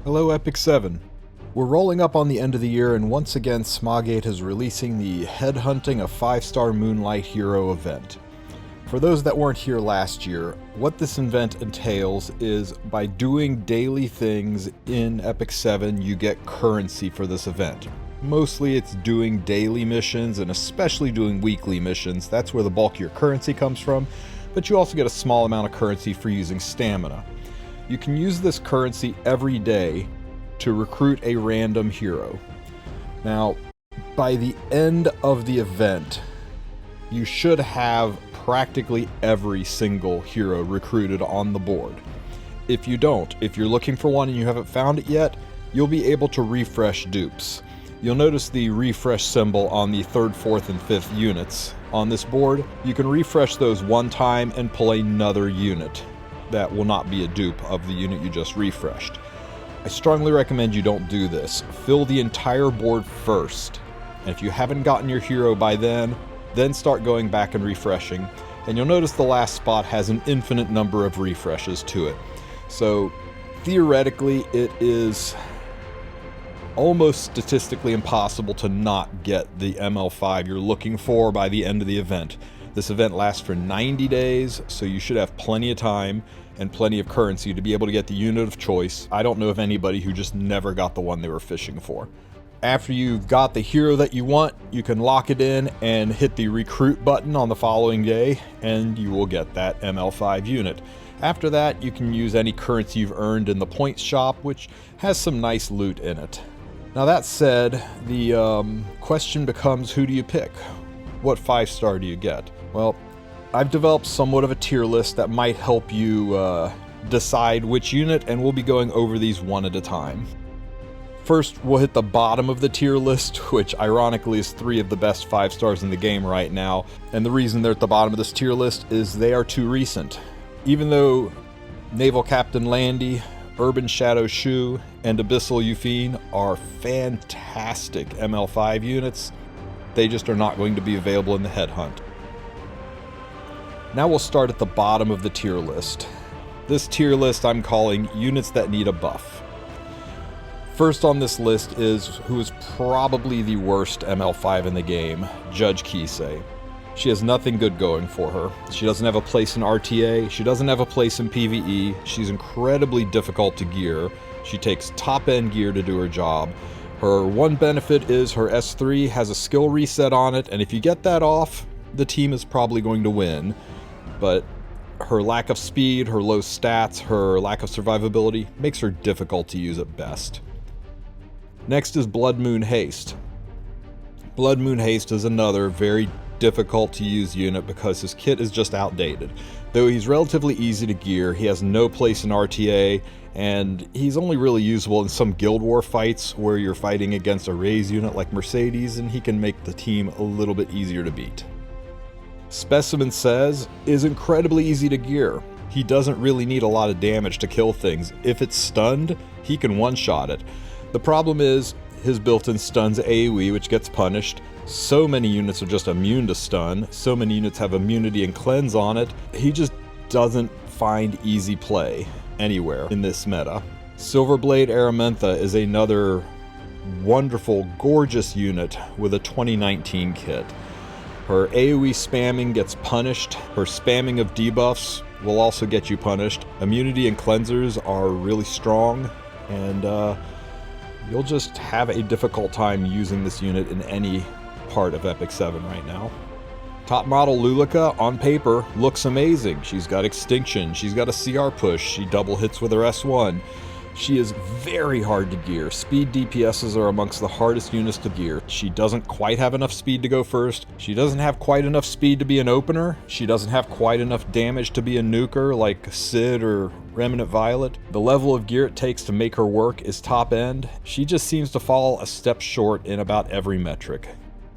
Hello Epic 7. We're rolling up on the end of the year, and once again Smogate is releasing the Headhunting a 5-star Moonlight Hero event. For those that weren't here last year, what this event entails is by doing daily things in Epic 7 you get currency for this event. Mostly it's doing daily missions and especially doing weekly missions. That's where the bulk of your currency comes from, but you also get a small amount of currency for using stamina. You can use this currency every day to recruit a random hero. Now, by the end of the event, you should have practically every single hero recruited on the board. If you don't, if you're looking for one and you haven't found it yet, you'll be able to refresh dupes. You'll notice the refresh symbol on the 3rd, 4th, and 5th units on this board. You can refresh those one time and pull another unit that will not be a dupe of the unit you just refreshed. I strongly recommend you don't do this. Fill the entire board first, and if you haven't gotten your hero by then start going back and refreshing, and you'll notice the last spot has an infinite number of refreshes to it. So theoretically it is almost statistically impossible to not get the ML5 you're looking for by the end of the event. This event lasts for 90 days, so you should have plenty of time and plenty of currency to be able to get the unit of choice. I don't know of anybody who just never got the one they were fishing for. After you've got the hero that you want, you can lock it in and hit the recruit button on the following day, and you will get that ML5 unit. After that, you can use any currency you've earned in the points shop, which has some nice loot in it. Now that said, the question becomes, who do you pick? What 5-star do you get? Well, I've developed somewhat of a tier list that might help you decide which unit, and we'll be going over these one at a time. First, we'll hit the bottom of the tier list, which ironically is 3 of the best 5-stars in the game right now, and the reason they're at the bottom of this tier list is they are too recent. Even though Naval Captain Landy, Urban Shadow Shu, and Abyssal Yufine are fantastic ML5 units, they just are not going to be available in the Headhunt. Now we'll start at the bottom of the tier list. This tier list I'm calling units that need a buff. First on this list is who is probably the worst ML5 in the game, Judge Kise. She has nothing good going for her. She doesn't have a place in RTA, she doesn't have a place in PvE, she's incredibly difficult to gear, she takes top-end gear to do her job. Her one benefit is her S3 has a skill reset on it, and if you get that off, the team is probably going to win. But her lack of speed, her low stats, her lack of survivability makes her difficult to use at best. Next is Blood Moon Haste. Blood Moon Haste is another very difficult to use unit because his kit is just outdated. Though he's relatively easy to gear, he has no place in RTA, and he's only really usable in some Guild War fights where you're fighting against a raise unit like Mercedes, and he can make the team a little bit easier to beat. Specimen Sez is incredibly easy to gear. He doesn't really need a lot of damage to kill things. If it's stunned, he can one-shot it. The problem is, his built-in stun's AoE, which gets punished. So many units are just immune to stun, so many units have immunity and cleanse on it. He just doesn't find easy play anywhere in this meta. Silverblade Aramintha is another wonderful, gorgeous unit with a 2019 kit. Her AoE spamming gets punished, her spamming of debuffs will also get you punished. Immunity and cleansers are really strong, and you'll just have a difficult time using this unit in any part of Epic 7 right now. Top model Luluca, on paper, looks amazing. She's got Extinction, she's got a CR push, she double hits with her S1. She is very hard to gear. Speed DPSs are amongst the hardest units to gear. She doesn't quite have enough speed to go first. She doesn't have quite enough speed to be an opener. She doesn't have quite enough damage to be a nuker like Sid or Remnant Violet. The level of gear it takes to make her work is top end. She just seems to fall a step short in about every metric.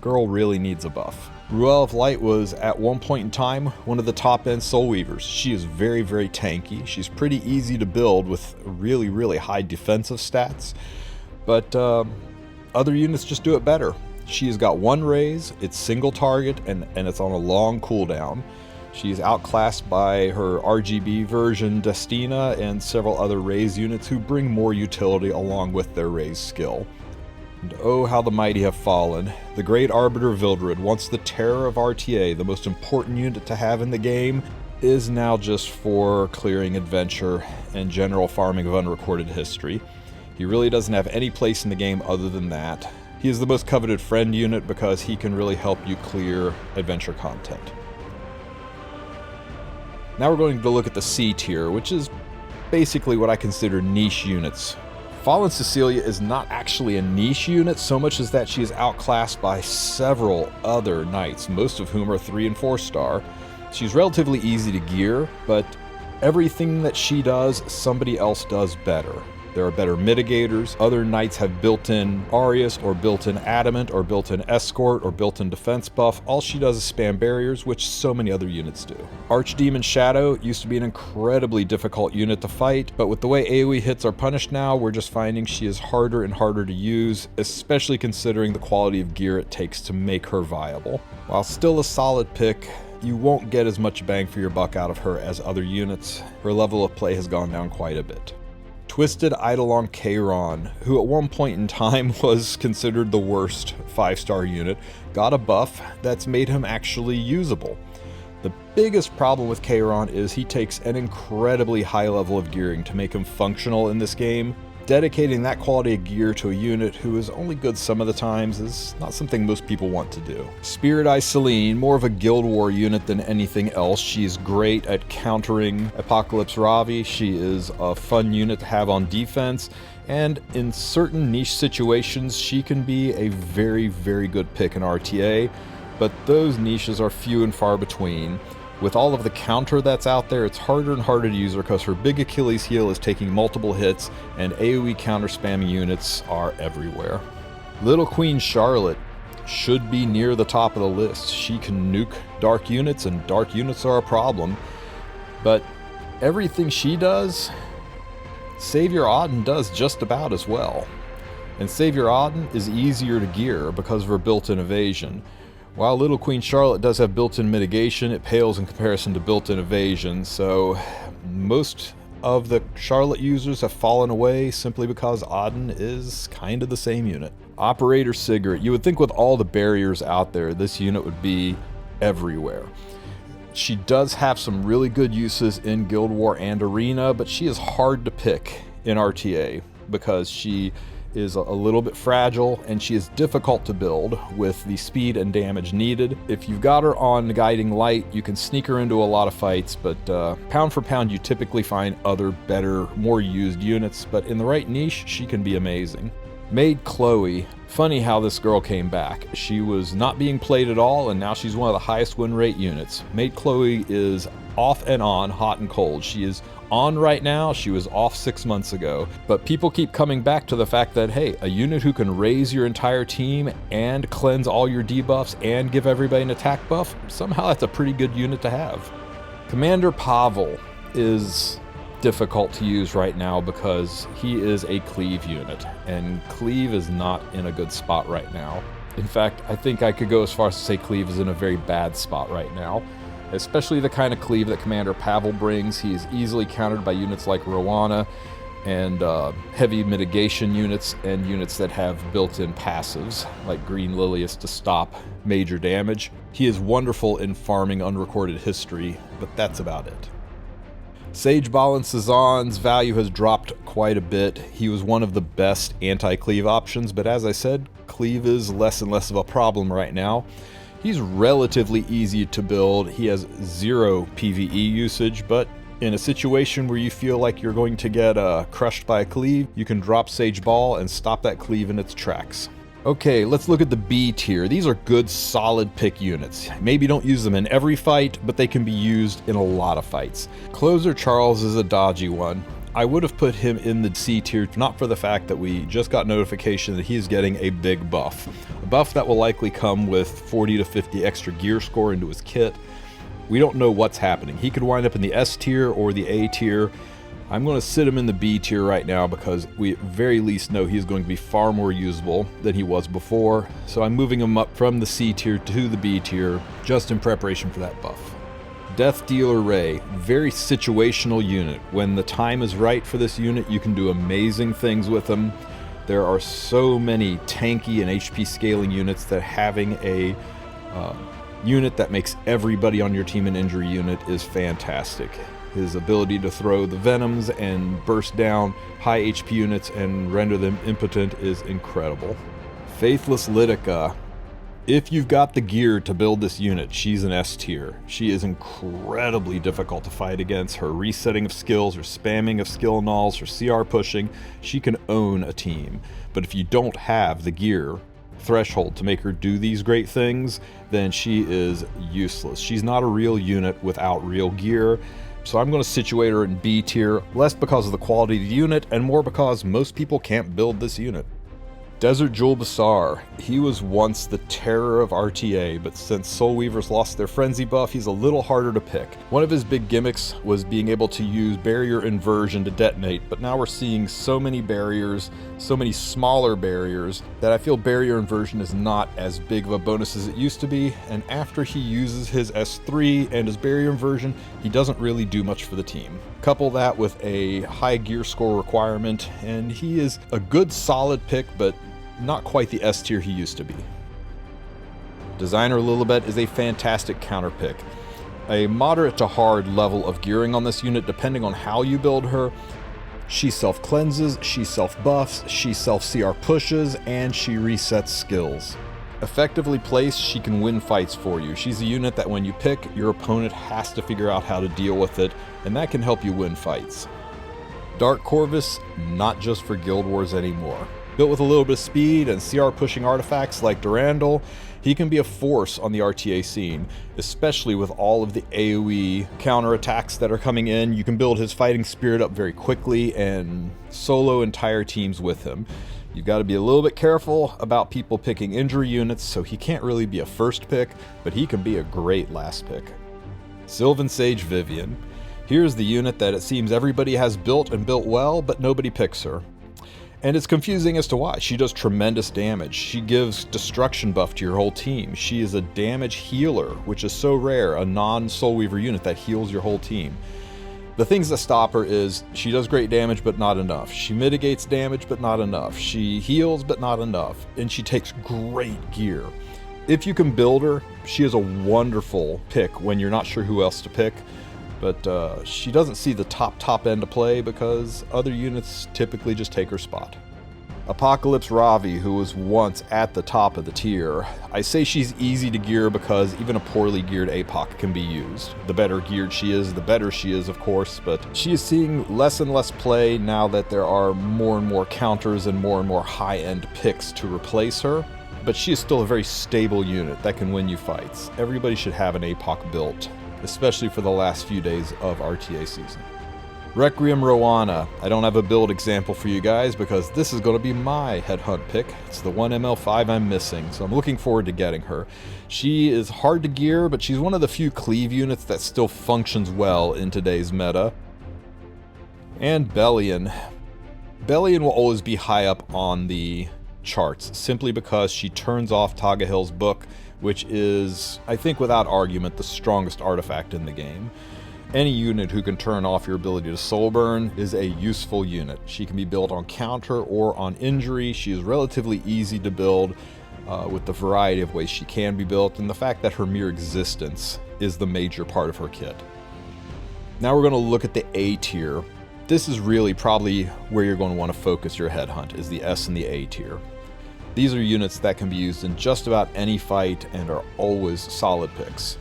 Girl really needs a buff. Ruele of Light was, at one point in time, one of the top-end Soul Weavers. She is very, very tanky. She's pretty easy to build with really, really high defensive stats. But other units just do it better. She's got one raise, it's single target, and it's on a long cooldown. She's outclassed by her RGB version Destina and several other Raze units who bring more utility along with their Raze skill. And oh, how the mighty have fallen. The great Arbiter Vildred, once the terror of RTA, the most important unit to have in the game, is now just for clearing adventure and general farming of unrecorded history. He really doesn't have any place in the game other than that. He is the most coveted friend unit because he can really help you clear adventure content. Now we're going to look at the C tier, which is basically what I consider niche units. Fallen Cecilia is not actually a niche unit so much as that she is outclassed by several other knights, most of whom are 3 and 4 star. She's relatively easy to gear, but everything that she does, somebody else does better. There are better mitigators. Other knights have built-in Arius or built-in Adamant or built-in Escort or built-in defense buff. All she does is spam barriers, which so many other units do. Archdemon Shadow used to be an incredibly difficult unit to fight, but with the way AoE hits are punished now, we're just finding she is harder and harder to use, especially considering the quality of gear it takes to make her viable. While still a solid pick, you won't get as much bang for your buck out of her as other units. Her level of play has gone down quite a bit. Twisted Eidolon Kayron, who at one point in time was considered the worst 5-star unit, got a buff that's made him actually usable. The biggest problem with Kayron is he takes an incredibly high level of gearing to make him functional in this game. Dedicating that quality of gear to a unit who is only good some of the times is not something most people want to do. Spirit Eye Celine, more of a Guild War unit than anything else. She's great at countering Apocalypse Ravi. She is a fun unit to have on defense, and in certain niche situations she can be a very, very good pick in RTA, but those niches are few and far between. With all of the counter that's out there, it's harder and harder to use her because her big Achilles heel is taking multiple hits, and AoE counter spamming units are everywhere. Little Queen Charlotte should be near the top of the list. She can nuke dark units, and dark units are a problem. But everything she does, Savior Auden does just about as well. And Savior Auden is easier to gear because of her built-in evasion. While Little Queen Charlotte does have built-in mitigation, it pales in comparison to built-in evasion, so most of the Charlotte users have fallen away simply because Auden is kind of the same unit. Operator Sigret. You would think with all the barriers out there, this unit would be everywhere. She does have some really good uses in Guild War and Arena, but she is hard to pick in RTA because she is a little bit fragile, and she is difficult to build with the speed and damage needed. If you've got her on Guiding Light, you can sneak her into a lot of fights, but pound for pound you typically find other better, more used units, but in the right niche, she can be amazing. Maid Chloe. Funny how this girl came back. She was not being played at all, and now she's one of the highest win rate units. Maid Chloe is off and on, hot and cold. She is on right now, she was off 6 months ago, but people keep coming back to the fact that, hey, a unit who can raise your entire team and cleanse all your debuffs and give everybody an attack buff, somehow that's a pretty good unit to have. Commander Pavel is difficult to use right now because he is a cleave unit, and cleave is not in a good spot right now. In fact, I think I could go as far as to say cleave is in a very bad spot right now. Especially the kind of cleave that Commander Pavel brings. He is easily countered by units like Roana and heavy mitigation units and units that have built-in passives like Green Lilias to stop major damage. He is wonderful in farming unrecorded history, but that's about it. Sage Baal and Sezan's value has dropped quite a bit. He was one of the best anti-cleave options, but as I said, cleave is less and less of a problem right now. He's relatively easy to build. He has 0 PvE usage, but in a situation where you feel like you're going to get crushed by a cleave, you can drop Sage Baal and stop that cleave in its tracks. Okay, let's look at the B tier. These are good, solid pick units. Maybe don't use them in every fight, but they can be used in a lot of fights. Closer Charles is a dodgy one. I would have put him in the C tier, not for the fact that we just got notification that he's getting a big buff. A buff that will likely come with 40 to 50 extra gear score into his kit. We don't know what's happening. He could wind up in the S tier or the A tier. I'm going to sit him in the B tier right now because we at very least know he's going to be far more usable than he was before. So I'm moving him up from the C tier to the B tier just in preparation for that buff. Death Dealer Ray, very situational unit. When the time is right for this unit, you can do amazing things with them. There are so many tanky and HP scaling units that having a unit that makes everybody on your team an injury unit is fantastic. His ability to throw the Venoms and burst down high HP units and render them impotent is incredible. Faithless Lidica. If you've got the gear to build this unit, she's an S tier. She is incredibly difficult to fight against. Her resetting of skills, her spamming of skill nulls, her CR pushing, she can own a team. But if you don't have the gear threshold to make her do these great things, then she is useless. She's not a real unit without real gear. So I'm going to situate her in B tier, less because of the quality of the unit and more because most people can't build this unit. Desert Jewel Basar. He was once the terror of RTA, but since Soul Weavers lost their Frenzy buff, he's a little harder to pick. One of his big gimmicks was being able to use barrier inversion to detonate, but now we're seeing so many barriers, so many smaller barriers, that I feel barrier inversion is not as big of a bonus as it used to be, and after he uses his S3 and his barrier inversion, he doesn't really do much for the team. Couple that with a high gear score requirement, and he is a good solid pick, but not quite the S tier he used to be. Designer Lilibet is a fantastic counter pick. A moderate to hard level of gearing on this unit depending on how you build her. She self-cleanses, she self-buffs, she self-CR pushes, and she resets skills. Effectively placed, she can win fights for you. She's a unit that when you pick, your opponent has to figure out how to deal with it, and that can help you win fights. Dark Corvus, not just for Guild Wars anymore. Built with a little bit of speed and CR pushing artifacts like Durandal, he can be a force on the RTA scene, especially with all of the AoE counterattacks that are coming in. You can build his fighting spirit up very quickly and solo entire teams with him. You've got to be a little bit careful about people picking injury units, so he can't really be a first pick, but he can be a great last pick. Sylvan Sage Vivian. Here's the unit that it seems everybody has built and built well, but nobody picks her. And it's confusing as to why. She does tremendous damage. She gives destruction buff to your whole team. She is a damage healer, which is so rare, a non-Soul Weaver unit that heals your whole team. The things that stop her is she does great damage, but not enough. She mitigates damage, but not enough. She heals, but not enough. And she takes great gear. If you can build her, she is a wonderful pick when you're not sure who else to pick. But she doesn't see the top end to play because other units typically just take her spot. Apocalypse Ravi, who was once at the top of the tier. I say she's easy to gear because even a poorly geared APOC can be used. The better geared she is, the better she is, of course, but she is seeing less and less play now that there are more and more counters and more high-end picks to replace her. But she is still a very stable unit that can win you fights. Everybody should have an APOC built, especially for the last few days of RTA season. Requiem Roana. I don't have a build example for you guys because this is going to be my headhunt pick. It's the one ML5 I'm missing, so I'm looking forward to getting her. She is hard to gear, but she's one of the few cleave units that still functions well in today's meta. And Bellion. Bellion will always be high up on the charts, simply because she turns off Tagahill's book, which is, I think without argument, the strongest artifact in the game. Any unit who can turn off your ability to soul burn is a useful unit. She can be built on counter or on injury. She is relatively easy to build with the variety of ways she can be built, and the fact that her mere existence is the major part of her kit. Now we're going to look at the A tier. This is really probably where you're going to want to focus your headhunt, is the S and the A tier. These are units that can be used in just about any fight and are always solid picks.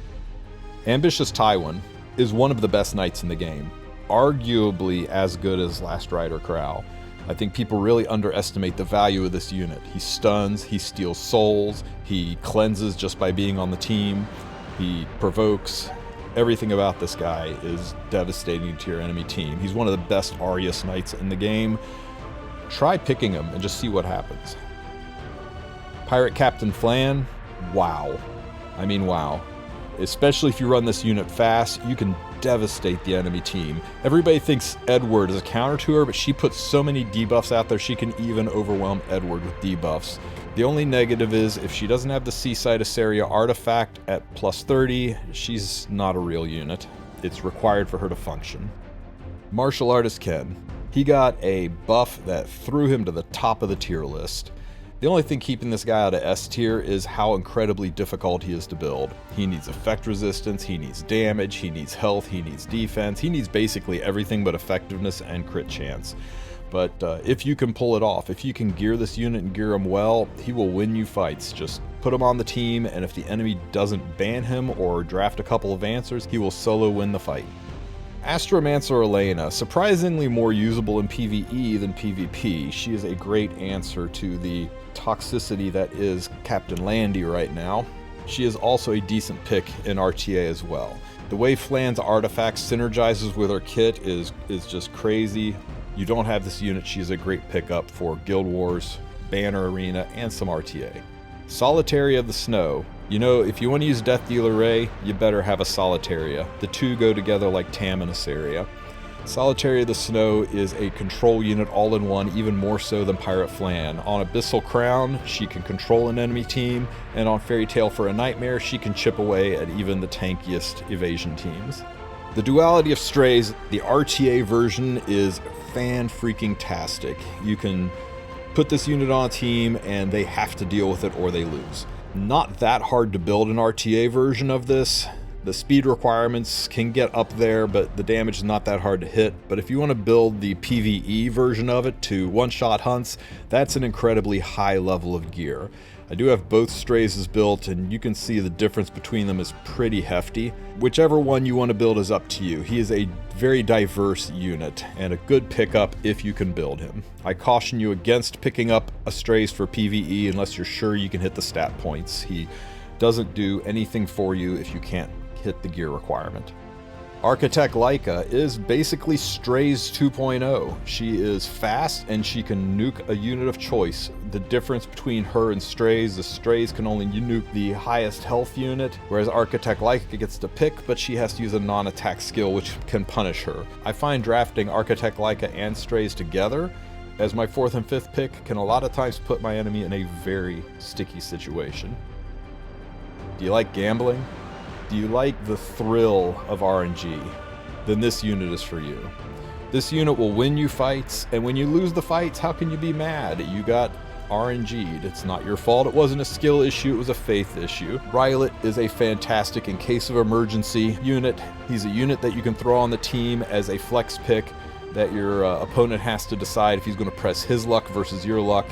Ambitious Tywin is one of the best knights in the game, arguably as good as Last Rider Crow. I think people really underestimate the value of this unit. He stuns, he steals souls, he cleanses just by being on the team, he provokes. Everything about this guy is devastating to your enemy team. He's one of the best Arius knights in the game. Try picking him and just see what happens. Pirate Captain Flan, wow. I mean, wow. Especially if you run this unit fast, you can devastate the enemy team. Everybody thinks Edward is a counter to her, but she puts so many debuffs out there, she can even overwhelm Edward with debuffs. The only negative is if she doesn't have the Seaside Assyria artifact at plus 30, she's not a real unit. It's required for her to function. Martial Artist Ken. He got a buff that threw him to the top of the tier list. The only thing keeping this guy out of S tier is how incredibly difficult he is to build. He needs effect resistance, he needs damage, he needs health, he needs defense, he needs basically everything but effectiveness and crit chance. But if you can pull it off, if you can gear this unit and gear him well, he will win you fights. Just put him on the team, and if the enemy doesn't ban him or draft a couple of answers, he will solo win the fight. Astromancer Elena, surprisingly more usable in PvE than PvP. She is a great answer to the toxicity that is Captain Landy right now. She is also a decent pick in RTA as well. The way Flan's artifact synergizes with her kit is just crazy. You don't have this unit, she's a great pickup for Guild Wars, Banner Arena, and some RTA. Solitary of the Snow. You know, if you want to use Death Dealer Ray, you better have a Solitaria. The two go together like Tam and Assyria. Solitary of the Snow is a control unit all in one, even more so than Pirate Flan. On Abyssal Crown, she can control an enemy team, and on Fairy Tale for a Nightmare, she can chip away at even the tankiest evasion teams. The Duality of Strays, the RTA version, is fan-freaking-tastic. You can put this unit on a team and they have to deal with it or they lose. Not that hard to build an RTA version of this. The speed requirements can get up there, but the damage is not that hard to hit. But if you want to build the PvE version of it to one-shot hunts, that's an incredibly high level of gear. I do have both Strays built, and you can see the difference between them is pretty hefty. Whichever one you want to build is up to you. He is a very diverse unit, and a good pickup if you can build him. I caution you against picking up a Strays for PvE unless you're sure you can hit the stat points. He doesn't do anything for you if you can't hit the gear requirement. Architect Lilica is basically Strays 2.0. She is fast and she can nuke a unit of choice. The difference between her and Strays, the Strays can only nuke the highest health unit, whereas Architect Lilica gets to pick, but she has to use a non-attack skill which can punish her. I find drafting Architect Lilica and Strays together as my 4th and 5th pick can a lot of times put my enemy in a very sticky situation. Do you like gambling? Do you like the thrill of RNG? Then this unit is for you. This unit will win you fights, and when you lose the fights, how can you be mad? You got RNG'd. It's not your fault. It wasn't a skill issue, it was a faith issue. Violet is a fantastic in case of emergency unit. He's a unit that you can throw on the team as a flex pick that your opponent has to decide if he's going to press his luck versus your luck.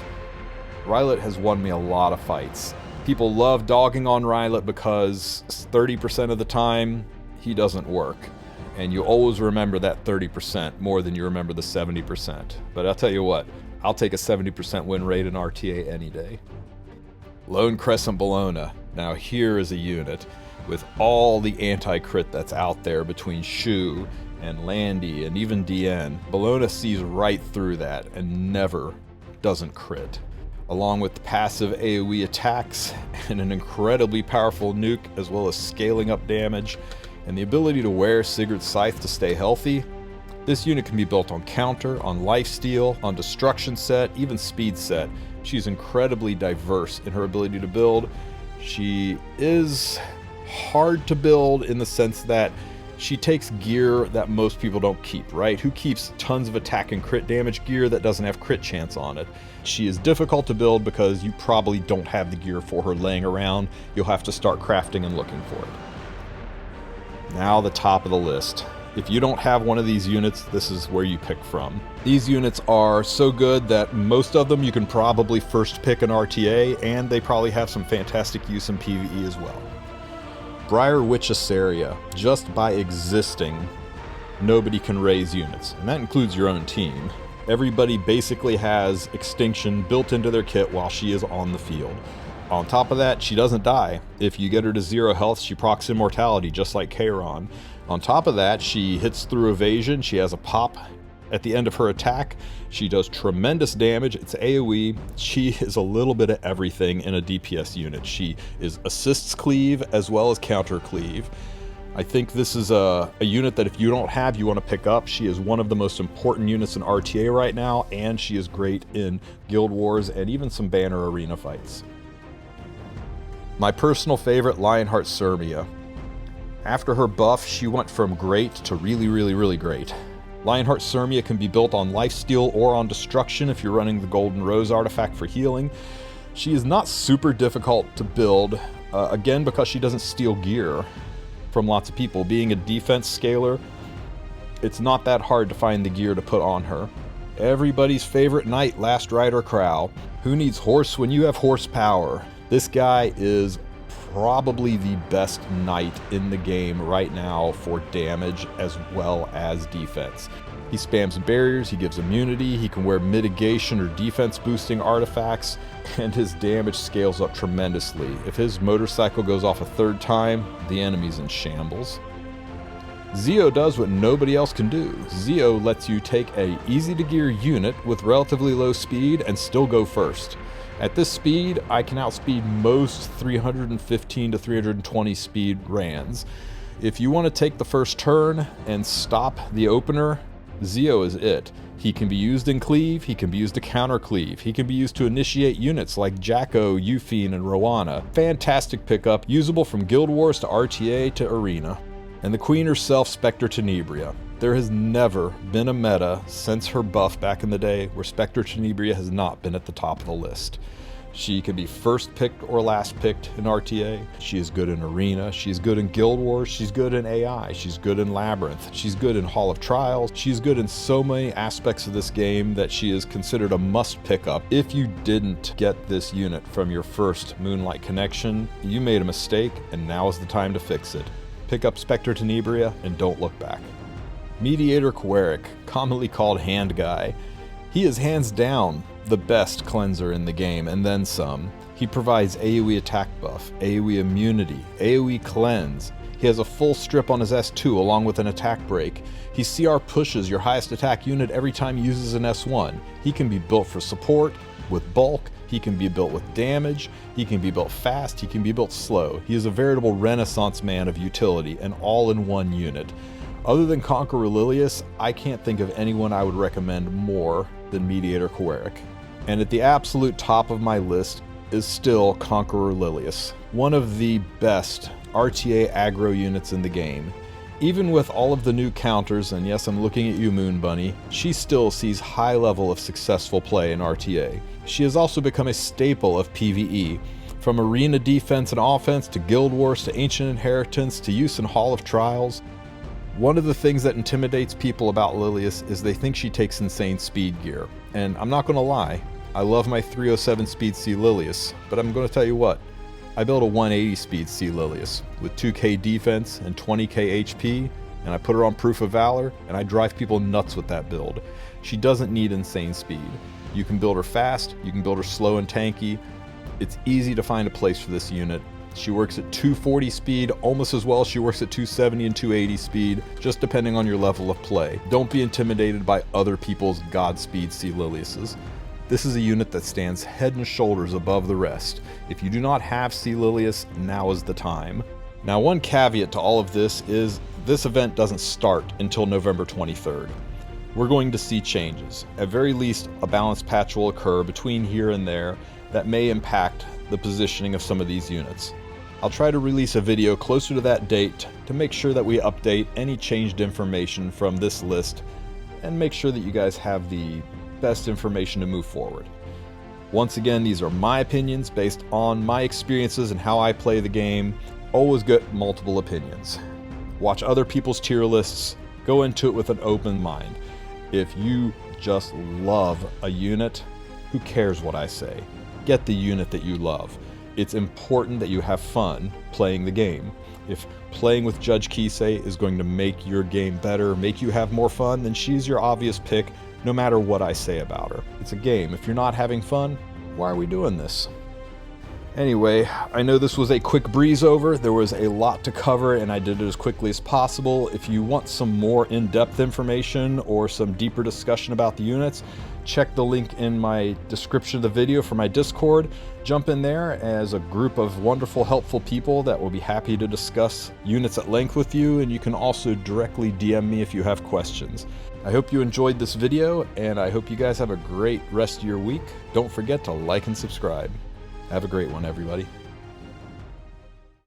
Violet has won me a lot of fights. People love dogging on Ruele because 30% of the time, he doesn't work. And you always remember that 30% more than you remember the 70%. But I'll tell you what, I'll take a 70% win rate in RTA any day. Lone Crescent Bologna. Now here is a unit with all the anti-crit that's out there between Shu and Landy and even DN. Bologna sees right through that and never doesn't crit. Along with the passive AoE attacks and an incredibly powerful nuke, as well as scaling up damage, and the ability to wear Sigret's Scythe to stay healthy, this unit can be built on counter, on lifesteal, on destruction set, even speed set. She's incredibly diverse in her ability to build. She is hard to build in the sense that she takes gear that most people don't keep, right? Who keeps tons of attack and crit damage gear that doesn't have crit chance on it? She is difficult to build because you probably don't have the gear for her laying around. You'll have to start crafting and looking for it. Now the top of the list. If you don't have one of these units, this is where you pick from. These units are so good that most of them you can probably first pick an RTA, and they probably have some fantastic use in PvE as well. Briar Witch Assyria. Just by existing, nobody can raise units, and that includes your own team. Everybody basically has Extinction built into their kit while she is on the field. On top of that, she doesn't die. If you get her to 0 health, she procs Immortality, just like Kayron. On top of that, she hits through evasion, she has a pop, At the end of her attack, she does tremendous damage. It's AoE. She is a little bit of everything in a DPS unit. She is assists cleave as well as counter cleave. I think this is a unit that if you don't have, you want to pick up. She is one of the most important units in RTA right now, and she is great in Guild Wars and even some banner arena fights. My personal favorite, Lionheart Sirmia. After her buff, she went from great to really great. Lionheart Sirmia can be built on Lifesteal or on Destruction if you're running the Golden Rose artifact for healing. She is not super difficult to build, again because she doesn't steal gear from lots of people. Being a defense scaler, it's not that hard to find the gear to put on her. Everybody's favorite knight, Last Rider Crow. Who needs horse when you have horsepower? This guy is probably the best knight in the game right now for damage as well as defense. He spams barriers, he gives immunity, he can wear mitigation or defense boosting artifacts, and his damage scales up tremendously. If his motorcycle goes off a third time, the enemy's in shambles. Zeo does what nobody else can do. Zeo lets you take a easy to gear unit with relatively low speed and still go first. At this speed, I can outspeed most 315 to 320 speed Rands. If you want to take the first turn and stop the opener, Zeo is it. He can be used in cleave, he can be used to counter cleave, he can be used to initiate units like Jacko, Euphine, and Roana. Fantastic pickup, usable from Guild Wars to RTA to Arena. And the queen herself, Specter Tenebria. There has never been a meta since her buff back in the day where Specter Tenebria has not been at the top of the list. She can be first picked or last picked in RTA. She is good in Arena. She's good in Guild Wars. She's good in AI. She's good in Labyrinth. She's good in Hall of Trials. She's good in so many aspects of this game that she is considered a must pick up. If you didn't get this unit from your first Moonlight connection, you made a mistake, and now is the time to fix it. Pick up Specter Tenebria and don't look back. Mediator Kawerik, commonly called Hand Guy. He is hands down the best cleanser in the game, and then some. He provides AoE attack buff, AoE immunity, AoE cleanse. He has a full strip on his S2 along with an attack break. He CR pushes your highest attack unit every time he uses an S1. He can be built for support, with bulk, he can be built with damage, he can be built fast, he can be built slow. He is a veritable renaissance man of utility, an all-in-one unit. Other than Conqueror Lilias, I can't think of anyone I would recommend more than Mediator Kawerik. And at the absolute top of my list is still Conqueror Lilias, one of the best RTA aggro units in the game. Even with all of the new counters, and yes, I'm looking at you, Moon Bunny, she still sees high level of successful play in RTA. She has also become a staple of PvE, from arena defense and offense to Guild Wars to Ancient Inheritance to use in Hall of Trials. One of the things that intimidates people about Lilias is they think she takes insane speed gear. And I'm not going to lie, I love my 307 speed C Lilias, but I'm going to tell you what, I built a 180 speed C Lilias with 2k defense and 20k HP, and I put her on Proof of Valor, and I drive people nuts with that build. She doesn't need insane speed. You can build her fast, you can build her slow and tanky. It's easy to find a place for this unit. She works at 240 speed almost as well as she works at 270 and 280 speed, just depending on your level of play. Don't be intimidated by other people's Godspeed C Liliases. This is a unit that stands head and shoulders above the rest. If you do not have C Lilias, now is the time. Now, one caveat to all of this is this event doesn't start until November 23rd. We're going to see changes. At very least, a balance patch will occur between here and there that may impact the positioning of some of these units. I'll try to release a video closer to that date to make sure that we update any changed information from this list and make sure that you guys have the best information to move forward. Once again, these are my opinions based on my experiences and how I play the game. Always get multiple opinions. Watch other people's tier lists, go into it with an open mind. If you just love a unit, who cares what I say? Get the unit that you love. It's important that you have fun playing the game. If playing with Judge Kise is going to make your game better, make you have more fun, then she's your obvious pick, no matter what I say about her. It's a game. If you're not having fun, why are we doing this? Anyway, I know this was a quick breeze over. There was a lot to cover and I did it as quickly as possible. If you want some more in-depth information or some deeper discussion about the units, check the link in my description of the video for my Discord. Jump in there as a group of wonderful, helpful people that will be happy to discuss units at length with you, and you can also directly DM me if you have questions. I hope you enjoyed this video, and I hope you guys have a great rest of your week. Don't forget to like and subscribe. Have a great one, everybody.